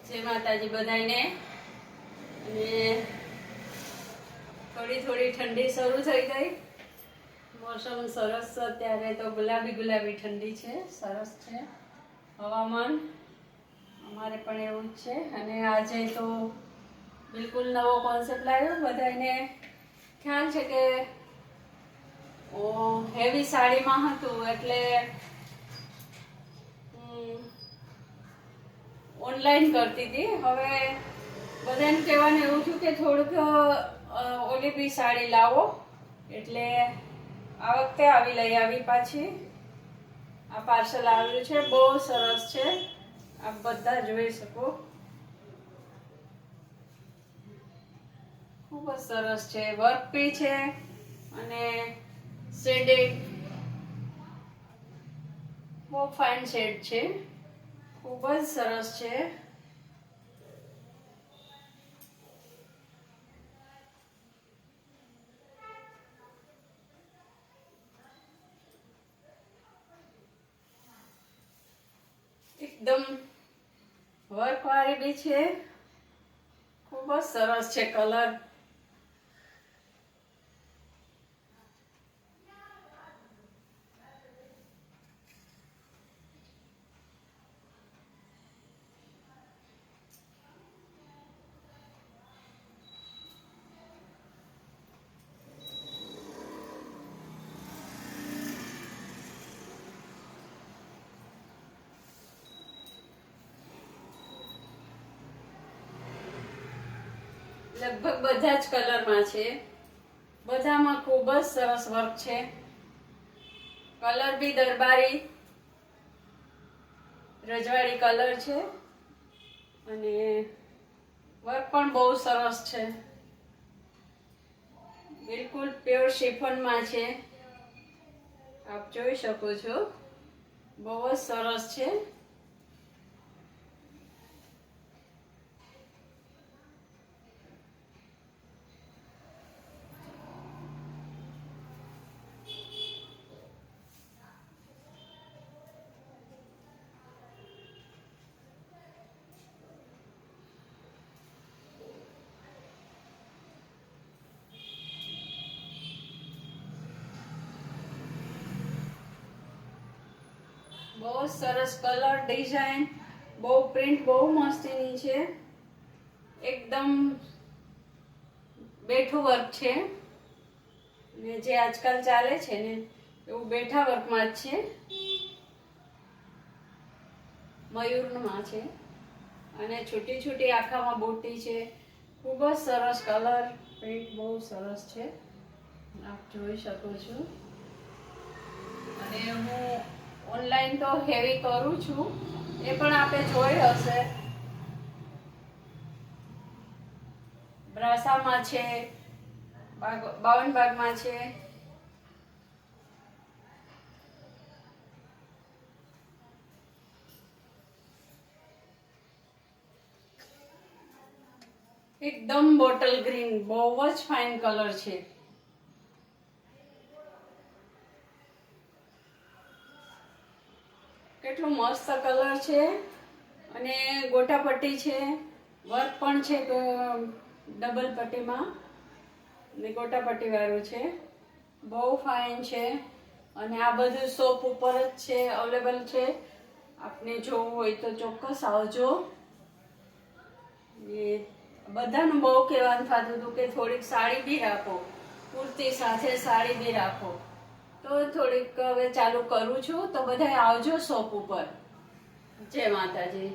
જય માતાજી બધાને। અને થોડી થોડી ઠંડી શરૂ થઈ ગઈ। મોસમ સરસ છે, અત્યારે તો ગુલાબી ગુલાબી ઠંડી છે, સરસ છે હવામાન। અમારે પણ એવું જ છે। અને આજે તો બિલકુલ નવો કોન્સેપ્ટ લાવ્યો। બધાને ખ્યાલ છે કે હેવી સાડીમાં હતું એટલે ઓનલાઈન કરતી હતી। હવે બધાને કહેવાનું એવું થયું કે થોડુંક ઓલી બી સાડી લાવો, એટલે આ વખતે આવી લઈ આવી પાછી। આ પાર્સલ આવ્યું છે, બહુ સરસ છે, આપ બધા જોઈ શકો। ખૂબ જ સરસ છે, વર્ક બી છે અને શેડેડ બહુ ફાઇન શેડ છે, ખૂબ જ સરસ છે। એકદમ વર્ક વાળી બી છે, ખૂબ જ સરસ છે કલર। લગભગ બધા જ કલરમાં છે, બધામાં ખૂબ જ સરસ વર્ક છે। કલર બી દરબારી રજવાડી કલર છે અને વર્ક પણ બહુ સરસ છે, બિલકુલ પ્યોર શિફોનમાં છે, આપ જોઈ શકો છો, બહુ જ સરસ છે। બહુ સરસ કલર, ડિઝાઇન, બહુ પ્રિન્ટ બહુ મસ્તીની છે, એકદમ બેઠું વર્ક છે ને જે આજકાલ ચાલે છે ને એવું બેઠા વર્કમાં જ છે, મયુરમાં છે અને છૂટી છૂટી આખામાં બુટ્ટી છે, ખૂબ જ સરસ કલર, પ્રિન્ટ બહુ સરસ છે, આપ જોઈ શકો છો। અને હું ઓનલાઈન તો હેવી કરું છું, એ પણ આપે જોઈ હશે। બ્રાસામાં છે, 52 બાગમાં છે, એકદમ બોટલ ગ્રીન, બહુ જ ફાઇન કલર છે। કેટલું મસ્ત કલર છે અને ગોટા પટ્ટી છે, વર્ક પણ છે તો ડબલ પટ્ટીમાં ને ગોટા પટ્ટી વાળું છે, બહુ ફાઇન છે। અને આ બધું શોપ ઉપર જ છે, અવેલેબલ છે, આપને જોવું હોય તો ચોક્કસ આવજો। એ બધાનું બહુ કહેવાનું થતું હતું કે થોડીક સાડી બી રાખો, કુર્તી સાથે સાડી બી રાખો, તો થોડીક હવે ચાલુ કરું છું, તો બધા આવજો શોપ ઉપર। જય માતાજી।